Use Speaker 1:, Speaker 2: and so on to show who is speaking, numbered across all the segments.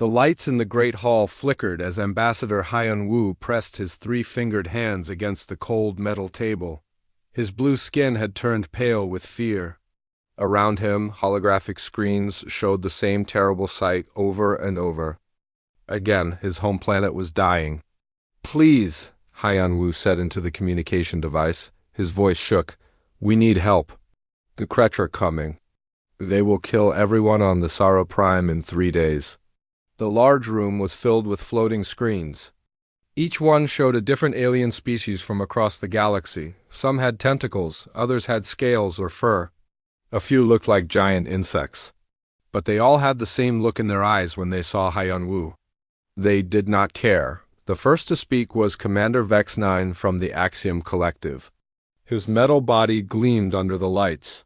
Speaker 1: The lights in the great hall flickered as Ambassador Hyun-woo pressed his three-fingered hands against the cold metal table. His blue skin had turned pale with fear. Around him, holographic screens showed the same terrible sight over and over. Again, his home planet was dying. "Please," Hyun-woo said into the communication device. His voice shook. "We need help. The Kretch are coming. They will kill everyone on the Sara Prime in 3 days." The large room was filled with floating screens. Each one showed a different alien species from across the galaxy. Some had tentacles, others had scales or fur. A few looked like giant insects. But they all had the same look in their eyes when they saw Hyun-woo. They did not care. The first to speak was Commander Vex 9 from the Axiom Collective. His metal body gleamed under the lights.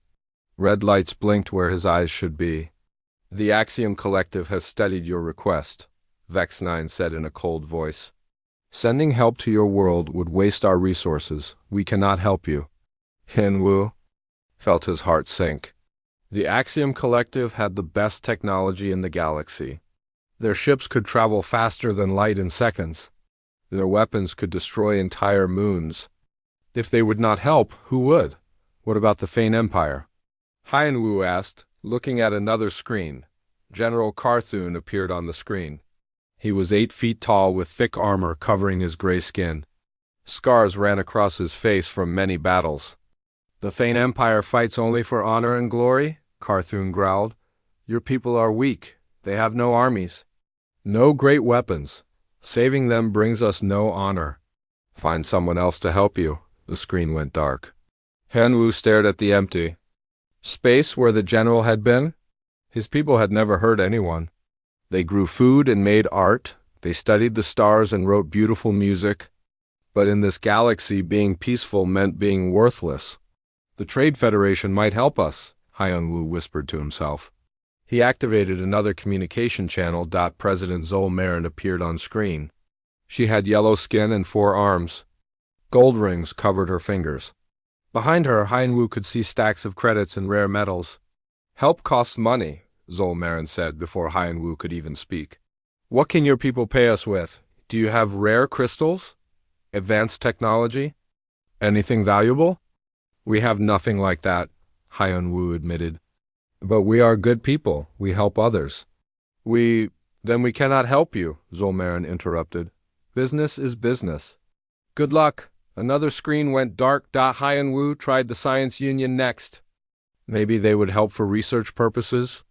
Speaker 1: Red lights blinked where his eyes should be. "The Axiom Collective has studied your request," Vex 9 said in a cold voice. "Sending help to your world would waste our resources. We cannot help you." Hyun-woo felt his heart sink. The Axiom Collective had the best technology in the galaxy. Their ships could travel faster than light in seconds. Their weapons could destroy entire moons. If they would not help, who would? What about the Fane Empire? Hyun-woo asked, looking at another screen. General Carthun appeared on the screen. He was 8 feet tall with thick armor covering his gray skin. Scars ran across his face from many battles. "The Fane Empire fights only for honor and glory?" Carthun growled. "Your people are weak. They have no armies. No great weapons. Saving them brings us no honor. Find someone else to help you." The screen went dark. Hyun-woo stared at the empty space where the general had been. His people had never hurt anyone. They grew food and made art. They studied the stars and wrote beautiful music. But in this galaxy, being peaceful meant being worthless. "The Trade Federation might help us," Hyun-woo whispered to himself. He activated another communication channel. President Zol Marin appeared on screen. She had yellow skin and 4 arms. Gold rings covered her fingers. Behind her, Hyun-woo could see stacks of credits and rare metals. "Help costs money," Zol Marin said before Hyun-woo could even speak. "What can your people pay us with? Do you have rare crystals? Advanced technology? Anything valuable?" "We have nothing like that," Hyun-woo admitted. "But we are good people. We help others." Then we cannot help you," Zol Marin interrupted. "Business is business." "Good luck." Another screen went dark. Hyun-woo tried the Science Union next. Maybe they would help for research purposes?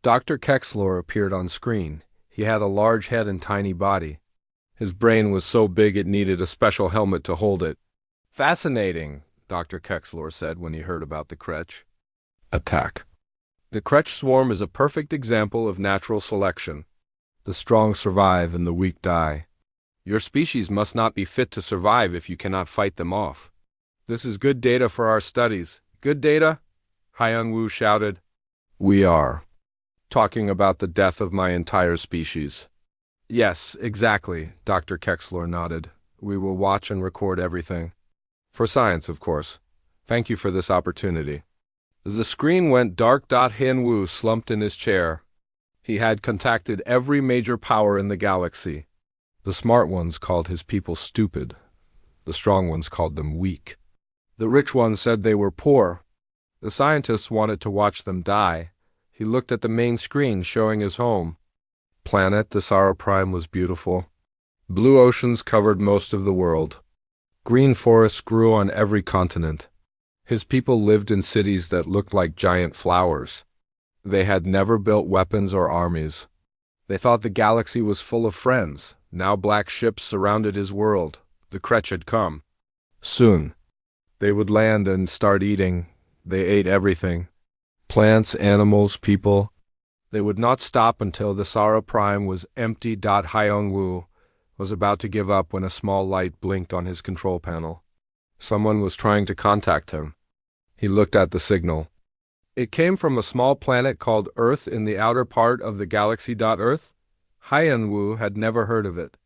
Speaker 1: Dr. Kexlor appeared on screen. He had a large head and tiny body. His brain was so big it needed a special helmet to hold it. "Fascinating," Dr. Kexlor said when he heard about the Kretch. Attack. The Kretch swarm is a perfect example of natural selection. The strong survive and the weak die. Your species must not be fit to survive if you cannot fight them off. "This is good data for our studies." "Good data?" Hyun-woo shouted. "We are talking about the death of my entire species." "Yes, exactly," Dr. Kexlor nodded. "We will watch and record everything. For science, of course. Thank you for this opportunity." The screen went dark. Hyun-woo slumped in his chair. He had contacted every major power in the galaxy. The smart ones called his people stupid. The strong ones called them weak. The rich ones said they were poor. The scientists wanted to watch them die. He looked at the main screen showing his home planet. The Sara Prime was beautiful. Blue oceans covered most of the world. Green forests grew on every continent. His people lived in cities that looked like giant flowers. They had never built weapons or armies. They thought the galaxy was full of friends. Now black ships surrounded his world. The Kretch had come. Soon, they would land and start eating. They ate everything. Plants, animals, people. They would not stop until the Sara Prime was empty. Hyun-woo was about to give up when a small light blinked on his control panel. Someone was trying to contact him. He looked at the signal. It came from a small planet called Earth in the outer part of the galaxy. Earth? Hyun-woo had never heard of it.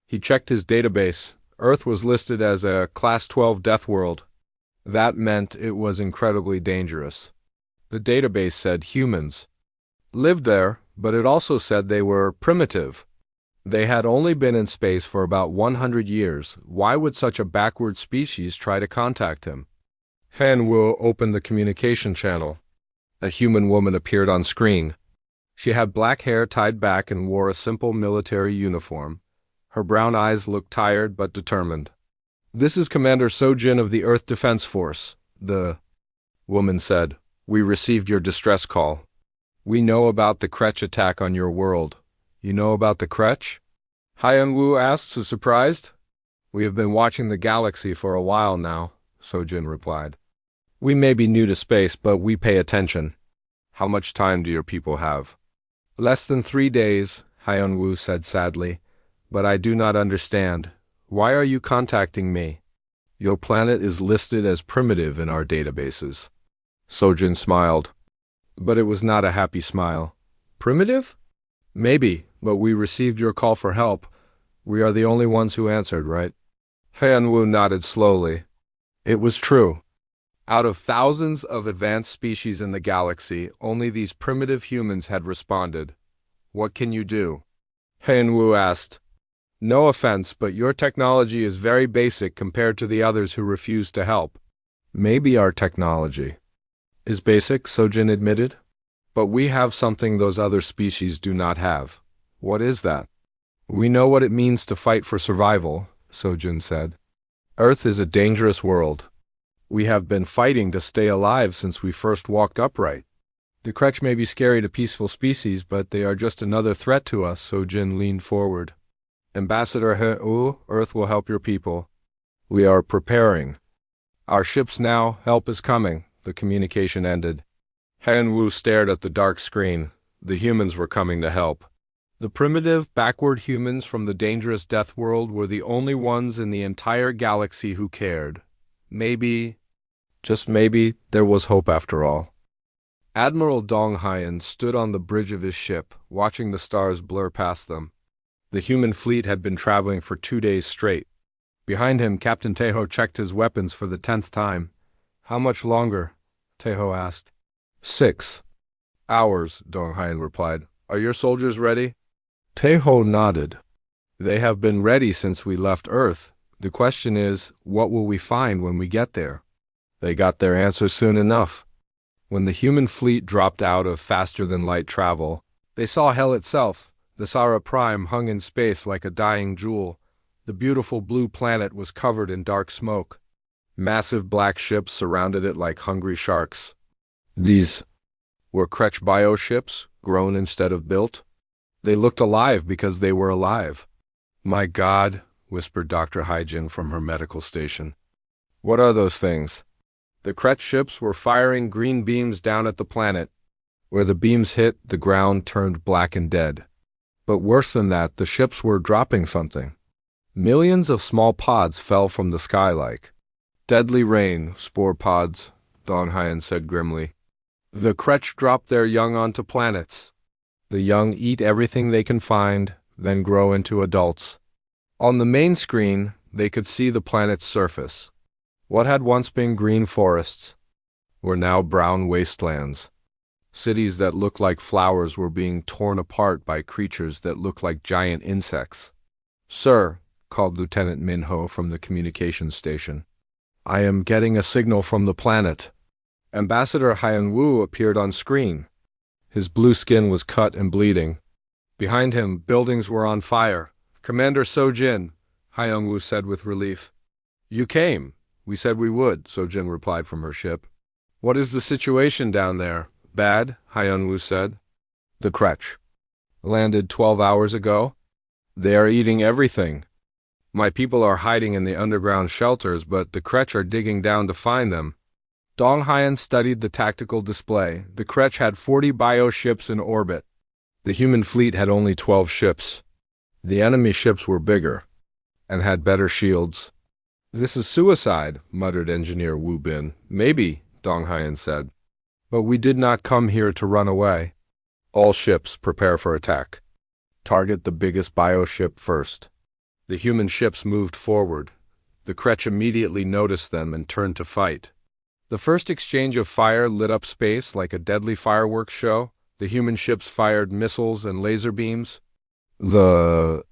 Speaker 1: He checked his database. Earth was listed as a Class 12 death world. That meant it was incredibly dangerous. The database said humans lived there, But it also said they were primitive. They had only been in space for about 100 years. Why would such a backward species try to contact him? Han Wu opened the communication channel. A human woman appeared on screen. She had black hair tied back and wore a simple military uniform. Her brown eyes looked tired but determined. "This is Commander Sojin of the Earth Defense Force," the woman said. "We received your distress call. We know about the Kretch attack on your world." "You know about the Kretch?" Hyun Woo asked, surprised. "We have been watching the galaxy for a while now," Sojin replied. "We may be new to space, but we pay attention." "How much time do your people have?" "Less than 3 days," Hyun Woo said sadly. "But I do not understand. Why are you contacting me?" "Your planet is listed as primitive in our databases." Sojin smiled. But it was not a happy smile. "Primitive?" "Maybe, but we received your call for help. We are the only ones who answered, right?" Hyun Woo nodded slowly. It was true. Out of thousands of advanced species in the galaxy, only these primitive humans had responded. "What can you do?" Hyun Woo asked. "No offense, but your technology is very basic compared to the others who refused to help." "Maybe our technology is basic," Sojin admitted. "But we have something those other species do not have." "What is that?" "We know what it means to fight for survival," Sojin said. "Earth is a dangerous world. We have been fighting to stay alive since we first walked upright. The Kretch may be scary to peaceful species, but they are just another threat to us." Sojin leaned forward. "Ambassador He, Earth will help your people. We are preparing. Our ships now, help is coming." The communication ended. Han Wu stared at the dark screen. The humans were coming to help. The primitive, backward humans from the dangerous death world were the only ones in the entire galaxy who cared. Maybe, just maybe, there was hope after all. Admiral Dong Hyen stood on the bridge of his ship, watching the stars blur past them. The human fleet had been traveling for 2 days straight. Behind him, Captain Taeho checked his weapons for the 10th time. "How much longer?" Taeho asked. 6 hours, Dong Hyen replied. "Are your soldiers ready?" Taeho nodded. "They have been ready since we left Earth. The question is, what will we find when we get there?" They got their answer soon enough. When the human fleet dropped out of faster-than-light travel, they saw hell itself. The Sara Prime hung in space like a dying jewel. The beautiful blue planet was covered in dark smoke. Massive black ships surrounded it like hungry sharks. These were Kretch bioships, grown instead of built. They looked alive because they were alive. "My God," whispered Dr. Hyjin from her medical station. "What are those things?" The Kretch ships were firing green beams down at the planet. Where the beams hit, the ground turned black and dead. But worse than that, the ships were dropping something. Millions of small pods fell from the sky like deadly rain, spore pods, Dong Hyen said grimly. The Kretch drop their young onto planets. The young eat everything they can find, then grow into adults. On the main screen, they could see the planet's surface. What had once been green forests were now brown wastelands. Cities that looked like flowers were being torn apart by creatures that looked like giant insects. "Sir," called Lieutenant Minho from the communications station. "I am getting a signal from the planet." Ambassador Hyun Woo appeared on screen. His blue skin was cut and bleeding. Behind him, buildings were on fire. "Commander Sojin," Hyun Woo said with relief. "You came. We said we would," Sojin replied from her ship. "What is the situation down there?" "Bad," Hyun Woo said. "The Kretch landed 12 hours ago. They are eating everything. My people are hiding in the underground shelters, but the Kretch are digging down to find them." Dong Hyen studied the tactical display. The Kretch had 40 bioships in orbit. The human fleet had only 12 ships. The enemy ships were bigger and had better shields. "This is suicide," muttered Engineer Wu Bin. "Maybe," Dong Hyen said. "But we did not come here to run away. All ships prepare for attack. Target the biggest bioship first." The human ships moved forward. The Kretch immediately noticed them and turned to fight. The first exchange of fire lit up space like a deadly fireworks show. The human ships fired missiles and laser beams. The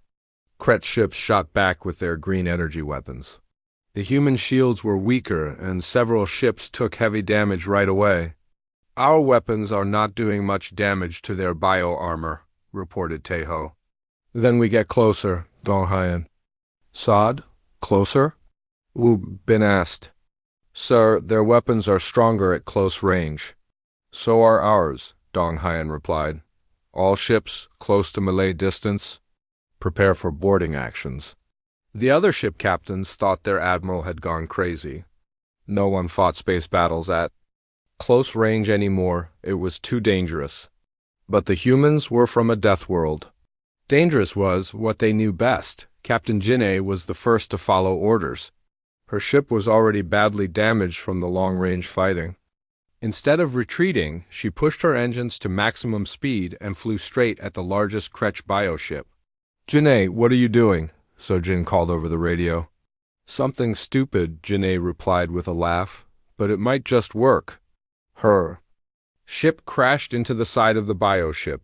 Speaker 1: Kretz ships shot back with their green energy weapons. The human shields were weaker, and several ships took heavy damage right away. Our weapons are not doing much damage to their bio-armor, reported Teho. Then we get closer, Dong Haiyan. Sod? Closer? Wu Bin asked. Sir, their weapons are stronger at close range. So are ours, Dong Haiyan replied. All ships, close to melee distance, prepare for boarding actions. The other ship captains thought their admiral had gone crazy. No one fought space battles at close range anymore. It was too dangerous. But the humans were from a death world. Dangerous was what they knew best. Captain Jin'ei was the first to follow orders. Her ship was already badly damaged from the long-range fighting. Instead of retreating, she pushed her engines to maximum speed and flew straight at the largest Kretch bioship. Jin'ei, what are you doing? Sojin called over the radio. Something stupid, Jin'ei replied with a laugh, but it might just work. Her ship crashed into the side of the bioship.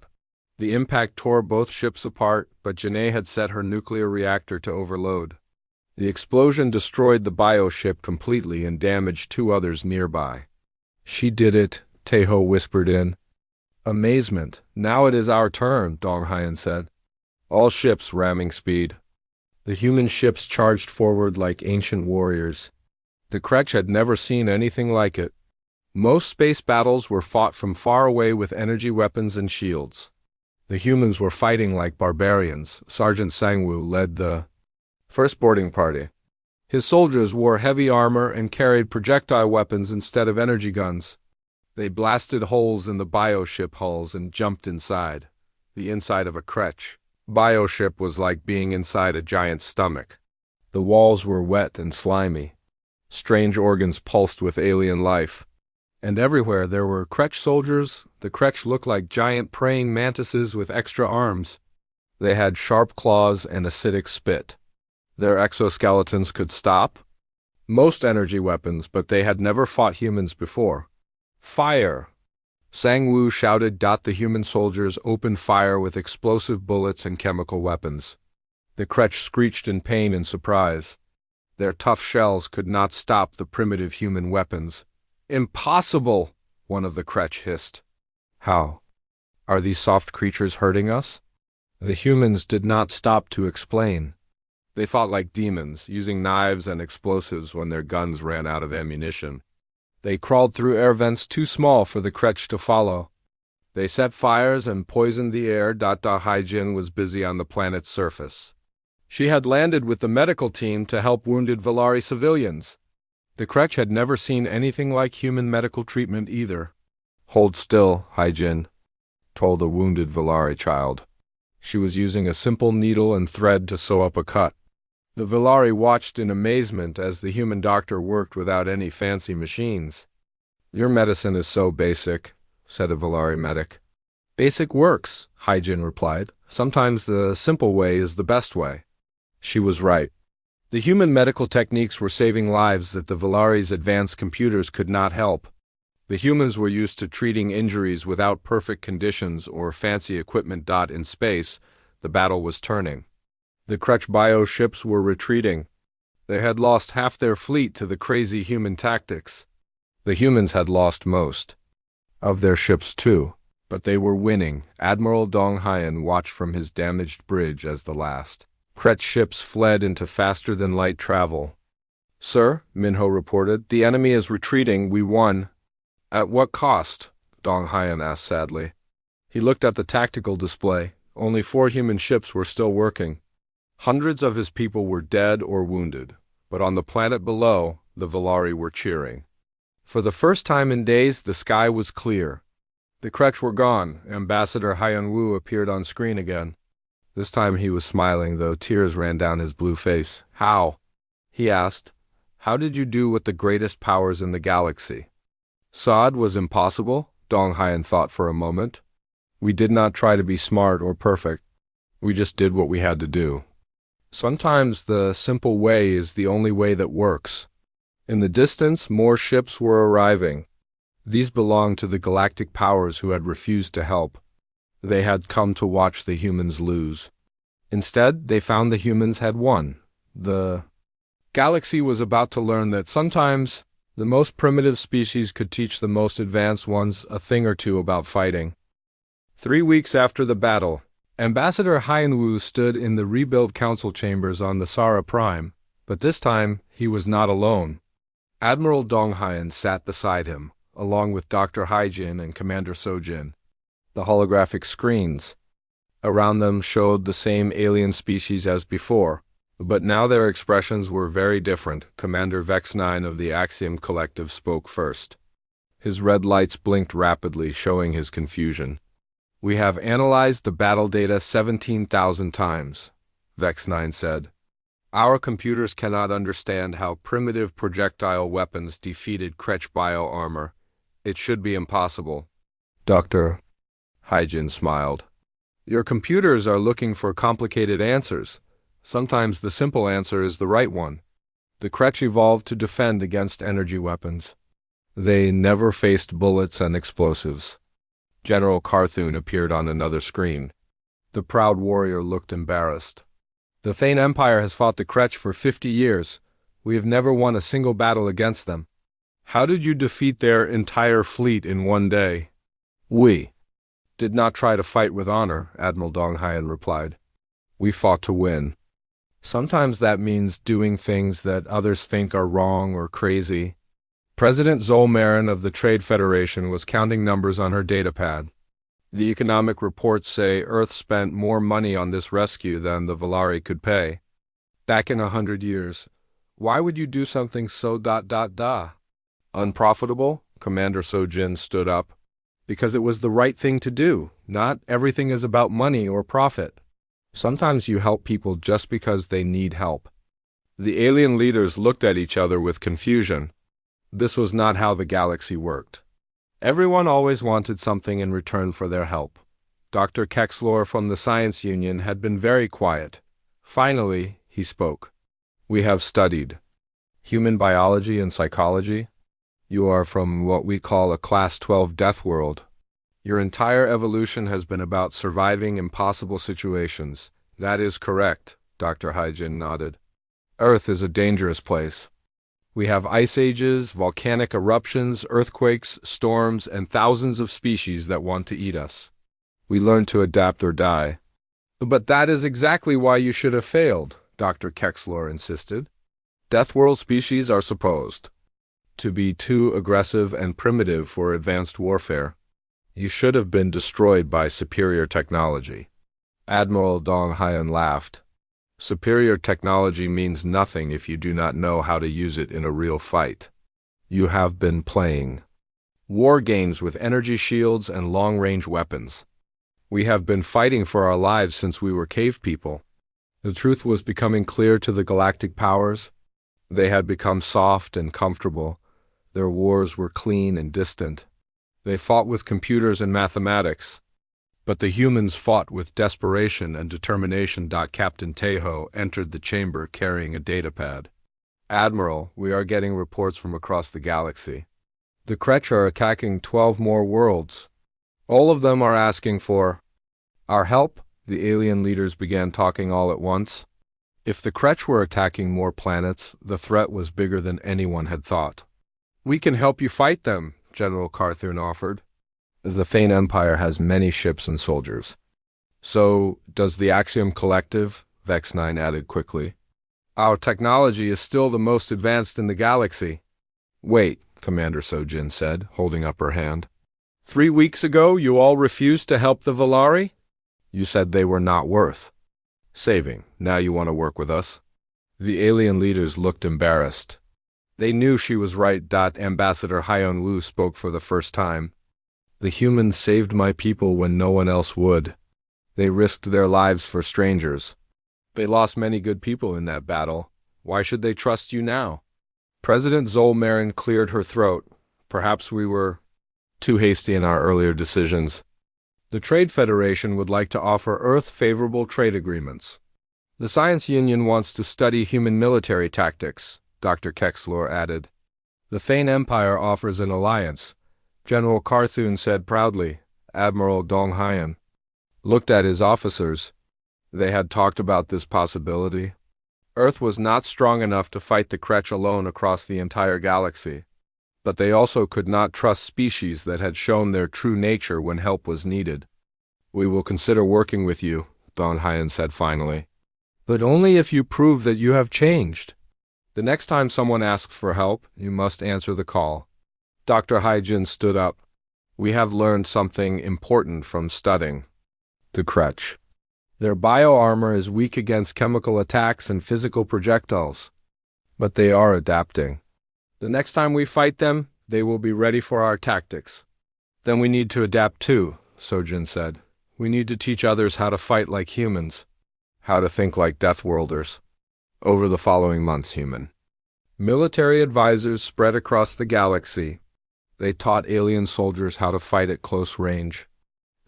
Speaker 1: The impact tore both ships apart, but Jin'ei had set her nuclear reactor to overload. The explosion destroyed the bioship completely and damaged two others nearby. She did it, Teho whispered in. Amazement. Now it is our turn, Dong Haiyan said. All ships ramming speed. The human ships charged forward like ancient warriors. The Kretch had never seen anything like it. Most space battles were fought from far away with energy weapons and shields. The humans were fighting like barbarians. Sergeant Sangwoo led the first boarding party. His soldiers wore heavy armor and carried projectile weapons instead of energy guns. They blasted holes in the bioship hulls and jumped inside. The inside of a Kretch bioship was like being inside a giant's stomach. The walls were wet and slimy. Strange organs pulsed with alien life. And everywhere there were Kretch soldiers. The Kretch looked like giant praying mantises with extra arms. They had sharp claws and acidic spit. Their exoskeletons could stop most energy weapons, but they had never fought humans before. Fire! Sangwoo shouted. The human soldiers opened fire with explosive bullets and chemical weapons. The Kretch screeched in pain and surprise. Their tough shells could not stop the primitive human weapons. Impossible! One of the Kretch hissed. How? Are these soft creatures hurting us? The humans did not stop to explain. They fought like demons, using knives and explosives when their guns ran out of ammunition. They crawled through air vents too small for the Kretch to follow. They set fires and poisoned the air. Haijin was busy on the planet's surface. She had landed with the medical team to help wounded Valari civilians. The Kretch had never seen anything like human medical treatment either. Hold still, Haijin, told a wounded Valari child. She was using a simple needle and thread to sew up a cut. The Valari watched in amazement as the human doctor worked without any fancy machines. Your medicine is so basic, said a Valari medic. Basic works, Haijin replied. Sometimes the simple way is the best way. She was right. The human medical techniques were saving lives that the Valari's advanced computers could not help. The humans were used to treating injuries without perfect conditions or fancy equipment. In space, the battle was turning. The Kretch bioships were retreating. They had lost half their fleet to the crazy human tactics. The humans had lost most of their ships too, but they were winning. Admiral Dong Haiyan watched from his damaged bridge as the last Kretch ships fled into faster-than-light travel. Sir, Minho reported, the enemy is retreating. We won. At what cost? Dong Haiyan asked sadly. He looked at the tactical display. Only 4 human ships were still working. Hundreds of his people were dead or wounded, but on the planet below, the Valari were cheering. For the first time in days, the sky was clear. The Kretch were gone. Ambassador Haiyan Wu appeared on screen again. This time he was smiling, though tears ran down his blue face. How? He asked. How did you do with the greatest powers in the galaxy? Sod was impossible, Dong Haiyan thought for a moment. We did not try to be smart or perfect. We just did what we had to do. Sometimes the simple way is the only way that works. In the distance, more ships were arriving. These belonged to the galactic powers who had refused to help. They had come to watch the humans lose. Instead, they found the humans had won. The galaxy was about to learn that sometimes the most primitive species could teach the most advanced ones a thing or two about fighting. 3 weeks after the battle, Ambassador Hyenwu stood in the rebuilt council chambers on the Sara Prime, but this time he was not alone. Admiral Donghyan sat beside him, along with Dr. Haijin and Commander Sojin. The holographic screens around them showed the same alien species as before, but now their expressions were very different. Commander Vex-9 of the Axiom Collective spoke first. His red lights blinked rapidly, showing his confusion. "We have analyzed the battle data 17,000 times, Vex-9 said. Our computers cannot understand how primitive projectile weapons defeated Kretsch bio-armor. It should be impossible." Dr. Haijin smiled. "Your computers are looking for complicated answers. Sometimes the simple answer is the right one. The Kretsch evolved to defend against energy weapons. They never faced bullets and explosives." General Carthun appeared on another screen. The proud warrior looked embarrassed. "The Thane Empire has fought the Kretsch for 50 years. We have never won a single battle against them." "How did you defeat their entire fleet in one day?" "We did not try to fight with honor," Admiral Donghyan replied. "We fought to win. Sometimes that means doing things that others think are wrong or crazy." President Zolmarin of the Trade Federation was counting numbers on her datapad. "The economic reports say Earth spent more money on this rescue than the Valari could pay. Back in 100 years. Why would you do something so unprofitable?" Commander Sojin stood up. "Because it was the right thing to do. Not everything is about money or profit. Sometimes you help people just because they need help." The alien leaders looked at each other with confusion. This was not how the galaxy worked. Everyone always wanted something in return for their help. Dr. Kexlor from the Science Union had been very quiet. Finally, he spoke. "We have studied human biology and psychology. You are from what we call a Class 12 death world. Your entire evolution has been about surviving impossible situations." "That is correct," Dr. Haijin nodded. "Earth is a dangerous place. We have ice ages, volcanic eruptions, earthquakes, storms, and thousands of species that want to eat us. We learn to adapt or die." "But that is exactly why you should have failed," Dr. Kexlor insisted. "Deathworld species are supposed to be too aggressive and primitive for advanced warfare. You should have been destroyed by superior technology." Admiral Donghyan laughed. "Superior technology means nothing if you do not know how to use it in a real fight. You have been playing war games with energy shields and long-range weapons. We have been fighting for our lives since we were cave people." The truth was becoming clear to the galactic powers. They had become soft and comfortable. Their wars were clean and distant. They fought with computers and mathematics. But the humans fought with desperation and determination. Captain Tejo entered the chamber carrying a datapad. "Admiral, we are getting reports from across the galaxy. The Kretsch are attacking 12 more worlds. All of them are asking for our help." The alien leaders began talking all at once. If the Kretsch were attacking more planets, the threat was bigger than anyone had thought. "We can help you fight them," General Carthun offered. "The Thane Empire has many ships and soldiers." "So does the Axiom Collective," Vex-9 added quickly. "Our technology is still the most advanced in the galaxy." "Wait," Commander Sojin said, holding up her hand. 3 weeks ago you all refused to help the Valari? You said they were not worth saving. Now you want to work with us?" The alien leaders looked embarrassed. They knew she was right. Ambassador Hyenwu spoke for the first time. "The humans saved my people when no one else would. They risked their lives for strangers. They lost many good people in that battle. Why should they trust you now?" President Zolmarin cleared her throat. "Perhaps we were too hasty in our earlier decisions. The Trade Federation would like to offer Earth-favorable trade agreements. The Science Union wants to study human military tactics," Dr. Kexlor added. "The Thane Empire offers an alliance. General Carthun said proudly. Admiral Dong Hyan looked at his officers. They had talked about this possibility. Earth was not strong enough to fight the Kretch alone across the entire galaxy, but they also could not trust species that had shown their true nature when help was needed. We will consider working with you, Dong Hyan said finally. But only if you prove that you have changed. The next time someone asks for help, you must answer the call. Dr. Haijin stood up. We have learned something important from studying the Kretch. Their bioarmor is weak against chemical attacks and physical projectiles, but they are adapting. The next time we fight them, they will be ready for our tactics. Then we need to adapt too, Sojin said. We need to teach others how to fight like humans, how to think like Deathworlders. Over the following months, human military advisors spread across the galaxy. They taught alien soldiers how to fight at close range.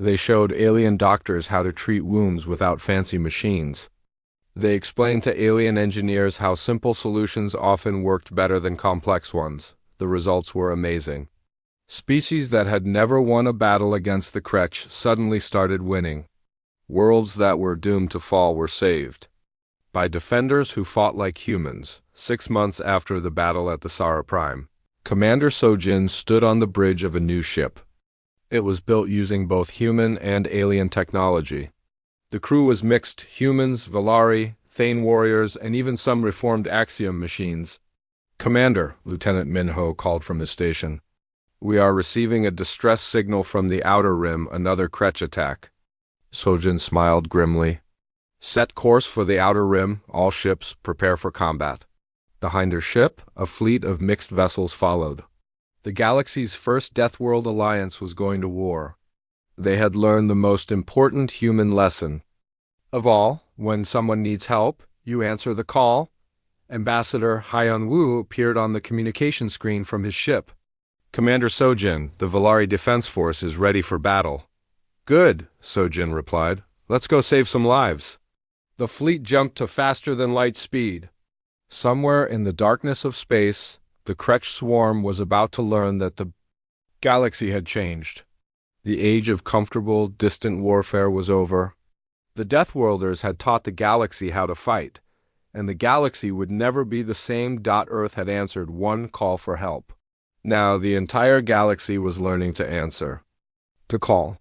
Speaker 1: They showed alien doctors how to treat wounds without fancy machines. They explained to alien engineers how simple solutions often worked better than complex ones. The results were amazing. Species that had never won a battle against the Kretch suddenly started winning. Worlds that were doomed to fall were saved by defenders who fought like humans. 6 months after the battle at the Sara Prime, Commander Sojin stood on the bridge of a new ship. It was built using both human and alien technology. The crew was mixed: humans, Valari, Thane warriors, and even some reformed Axiom machines. Commander, Lieutenant Minho called from his station. We are receiving a distress signal from the Outer Rim, another Kretch attack. Sojin smiled grimly. Set course for the Outer Rim, all ships, prepare for combat. Behind her ship, a fleet of mixed vessels followed. The galaxy's first Deathworld alliance was going to war. They had learned the most important human lesson of all: when someone needs help, you answer the call. Ambassador Hyan Wu appeared on the communication screen from his ship. Commander Sojin, the Valari Defense Force is ready for battle. Good, Sojin replied. Let's go save some lives. The fleet jumped to faster-than-light speed. Somewhere in the darkness of space, the Kretch swarm was about to learn that the galaxy had changed. The age of comfortable, distant warfare was over. The Deathworlders had taught the galaxy how to fight, and the galaxy would never be the same. Earth had answered one call for help. Now the entire galaxy was learning to answer the call.